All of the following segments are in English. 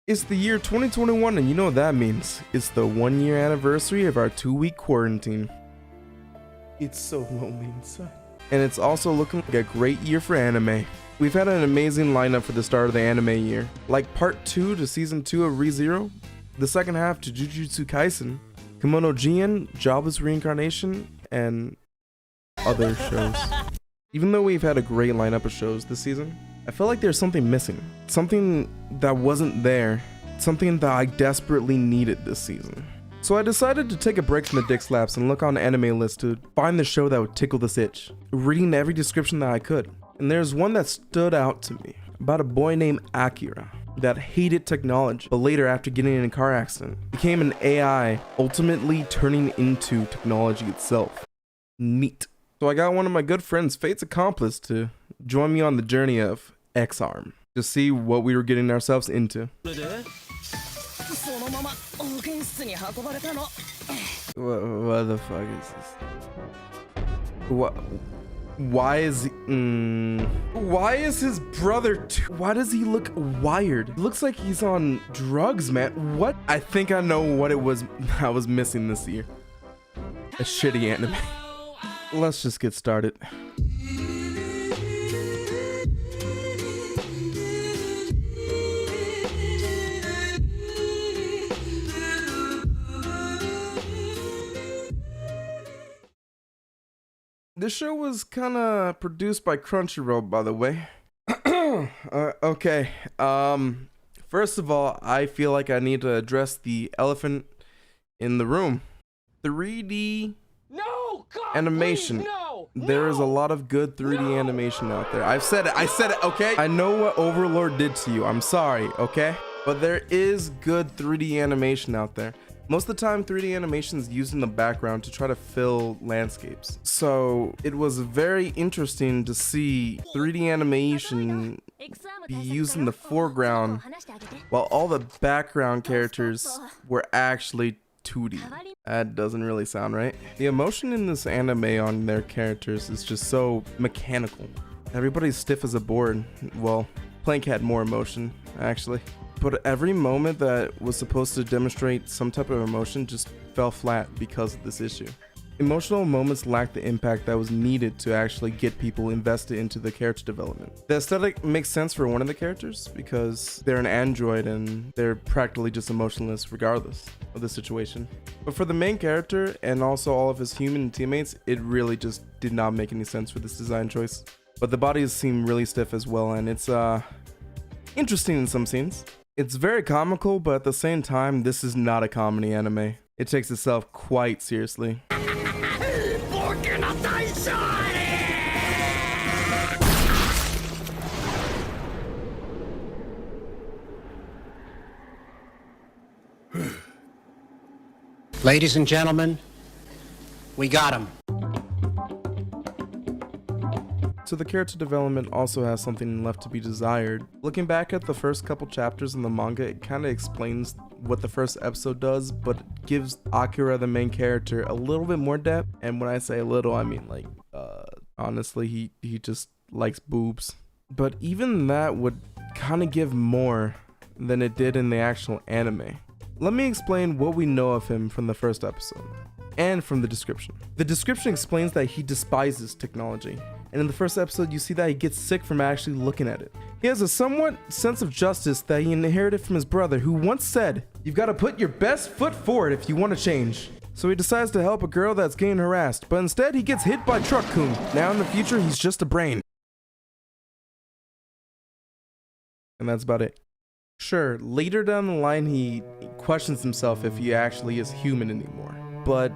It's the year 2021, and you know what that means. It's the 1-year anniversary of our 2-week quarantine. It's so lonely inside. And it's also looking like a great year for anime. We've had an amazing lineup for the start of the anime year, like part 2 to season 2 of ReZero, the second half to Jujutsu Kaisen, Gmoneymohawk, Jobless Reincarnation, and other shows. Even though we've had a great lineup of shows this season, I felt like there's something missing. Something that wasn't there. Something that I desperately needed this season. So I decided to take a break from the dick slaps and look on anime lists to find the show that would tickle this itch, reading every description that I could. And there's one that stood out to me, about a boy named Akira that hated technology, but later, after getting in a car accident, became an AI, ultimately turning into technology itself. Neat. So I got one of my good friends, Fate's accomplice, to join me on the journey of Exarm to see what we were getting ourselves into. What the fuck is this? Why is his brother why does he look wired? He looks like he's on drugs, man. What? I think I know what it was I was missing this year. A shitty anime. Let's just get started. This show was kinda produced by Crunchyroll, by the way. Okay, first of all, I feel like I need to address the elephant in the room. 3D animation. No! There is a lot of good 3D animation out there. I said it, okay? I know what Overlord did to you, I'm sorry, okay? But there is good 3D animation out there. Most of the time, 3D animation is used in the background to try to fill landscapes. So it was very interesting to see 3D animation be used in the foreground while all the background characters were actually 2D. That doesn't really sound right. The emotion in this anime on their characters is just so mechanical. Everybody's stiff as a board. Well, Plank had more emotion, actually. But every moment that was supposed to demonstrate some type of emotion just fell flat because of this issue. Emotional moments lacked the impact that was needed to actually get people invested into the character development. The aesthetic makes sense for one of the characters because they're an android and they're practically just emotionless regardless of the situation. But for the main character and also all of his human teammates, it really just did not make any sense for this design choice. But the bodies seem really stiff as well, and it's interesting in some scenes. It's very comical, but at the same time, this is not a comedy anime. It takes itself quite seriously. Ladies and gentlemen, we got him. So the character development also has something left to be desired. Looking back at the first couple chapters in the manga, it kind of explains what the first episode does, but it gives Akira, the main character, a little bit more depth. And when I say a little, I mean like, honestly, he just likes boobs. But even that would kind of give more than it did in the actual anime. Let me explain what we know of him from the first episode and from the description. The description explains that he despises technology. And in the first episode, you see that he gets sick from actually looking at it. He has a somewhat sense of justice that he inherited from his brother, who once said, "You've got to put your best foot forward if you want to change." So he decides to help a girl that's getting harassed, but instead he gets hit by Truck-kun. Now in the future, he's just a brain. And that's about it. Sure, later down the line, he questions himself if he actually is human anymore. But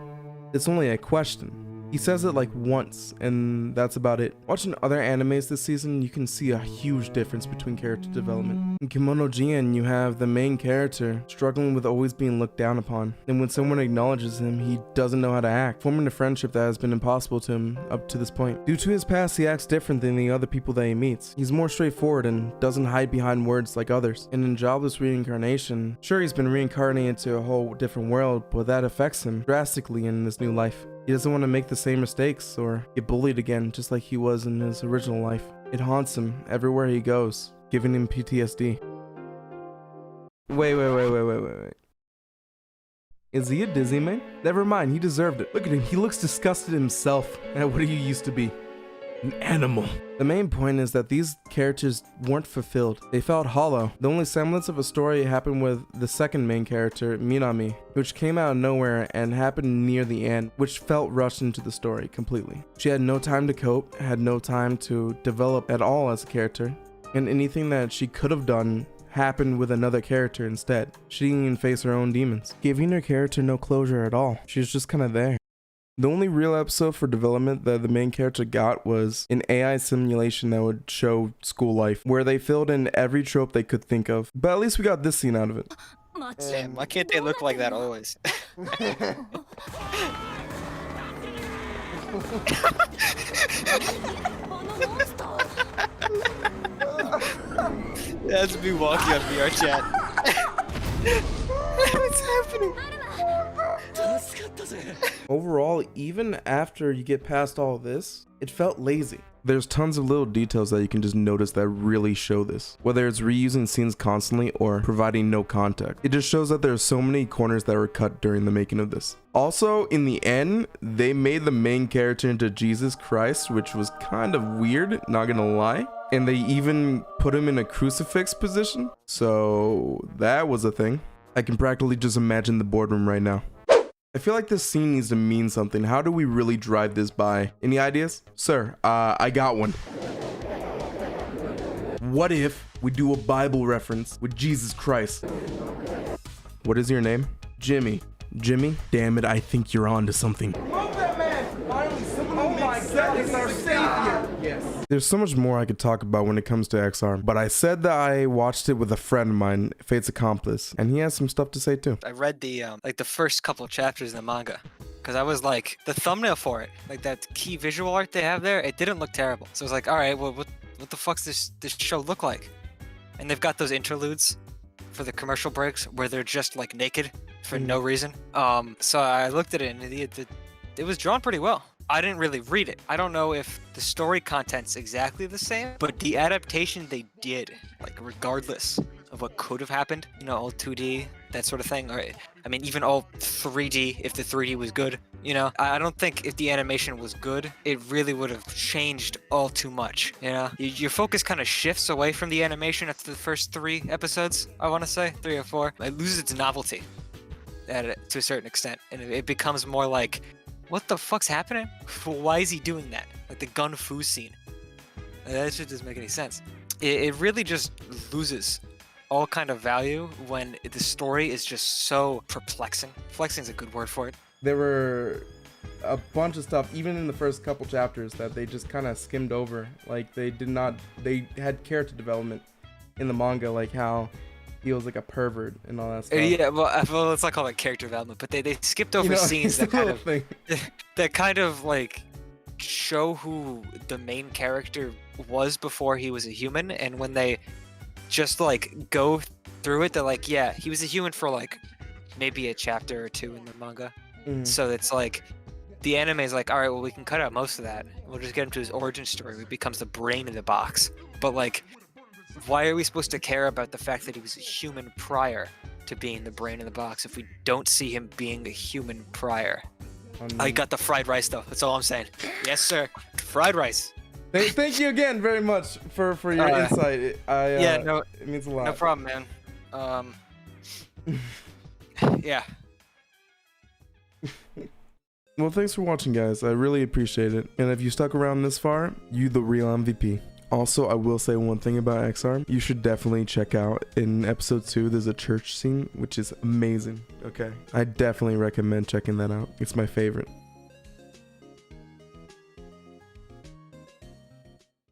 it's only a question. He says it like once, and that's about it. Watching other animes this season, you can see a huge difference between character development. In Gmoneymohawk, you have the main character struggling with always being looked down upon. And when someone acknowledges him, he doesn't know how to act, forming a friendship that has been impossible to him up to this point. Due to his past, he acts different than the other people that he meets. He's more straightforward and doesn't hide behind words like others. And in Jobless Reincarnation, sure, he's been reincarnated into a whole different world, but that affects him drastically in this new life. He doesn't want to make the same mistakes or get bullied again, just like he was in his original life. It haunts him everywhere he goes, giving him PTSD. Wait. Is he a Disney man? Never mind, he deserved it. Look at him, he looks disgusted himself at what he used to be. An animal. The main point is that these characters weren't fulfilled. They felt hollow. The only semblance of a story happened with the second main character, Minami, which came out of nowhere and happened near the end, which felt rushed into the story completely. She had no time to cope, had no time to develop at all as a character, and anything that she could have done happened with another character instead. She didn't even face her own demons, giving her character no closure at all. She was just kind of there. The only real episode for development that the main character got was an AI simulation that would show school life, where they filled in every trope they could think of. But at least we got this scene out of it. Damn, why can't they look like that always? That's me walking on VR chat. What's happening? Overall, even after you get past all this, it felt lazy. There's tons of little details that you can just notice that really show this. Whether it's reusing scenes constantly or providing no context. It just shows that there's so many corners that were cut during the making of this. Also, in the end, they made the main character into Jesus Christ, which was kind of weird, not gonna lie. And they even put him in a crucifix position. So that was a thing. I can practically just imagine the boardroom right now. I feel like this scene needs to mean something. How do we really drive this by? Any ideas? Sir, I got one. What if we do a Bible reference with Jesus Christ? What is your name? Jimmy. Jimmy? Damn it, I think you're on to something. Move that man! Finally, someone is our savior! Yes. There's so much more I could talk about when it comes to Exarm, but I said that I watched it with a friend of mine, Fate's accomplice, and he has some stuff to say too. I read the like the first couple chapters in the manga, because I was like, the thumbnail for it, like that key visual art they have there, it didn't look terrible. So I was like, all right, well, what the fuck's this show look like? And they've got those interludes for the commercial breaks where they're just like naked for no reason. So I looked at it and it was drawn pretty well. I didn't really read it. I don't know if the story content's exactly the same, but the adaptation they did, like regardless of what could have happened, you know, all 2D, that sort of thing, or I mean, even all 3D, if the 3D was good, you know, I don't think if the animation was good, it really would have changed all too much, you know? Your focus kind of shifts away from the animation after the first 3 episodes, I want to say, 3 or 4. It loses its novelty to a certain extent, and it becomes more like, what the fuck's happening? Why is he doing that? Like the gun fu scene. That shit doesn't make any sense. It really just loses all kind of value when the story is just so perplexing. Perplexing is a good word for it. There were a bunch of stuff, even in the first couple chapters, that they just kind of skimmed over. Like they had character development in the manga, like how he was like a pervert and all that stuff. Yeah, well, let's not call it character development, but they skipped over scenes that kind of that kind of like show who the main character was before he was a human, and when they just like go through it, they're like, yeah, he was a human for like maybe a chapter or 2 in the manga. So it's like the anime is like, all right, well, we can cut out most of that. We'll just get him to his origin story where he becomes the brain in the box. But like, why are we supposed to care about the fact that he was a human prior to being the brain in the box if we don't see him being a human prior? I got the fried rice though. That's all I'm saying. Yes, sir. Fried rice. Thank you again very much for your insight. It means a lot. No problem, man. Yeah. Well, thanks for watching, guys. I really appreciate it. And if you stuck around this far, you the real MVP. Also, I will say one thing about Exarm. You should definitely check out in episode 2, there's a church scene, which is amazing. Okay. I definitely recommend checking that out. It's my favorite.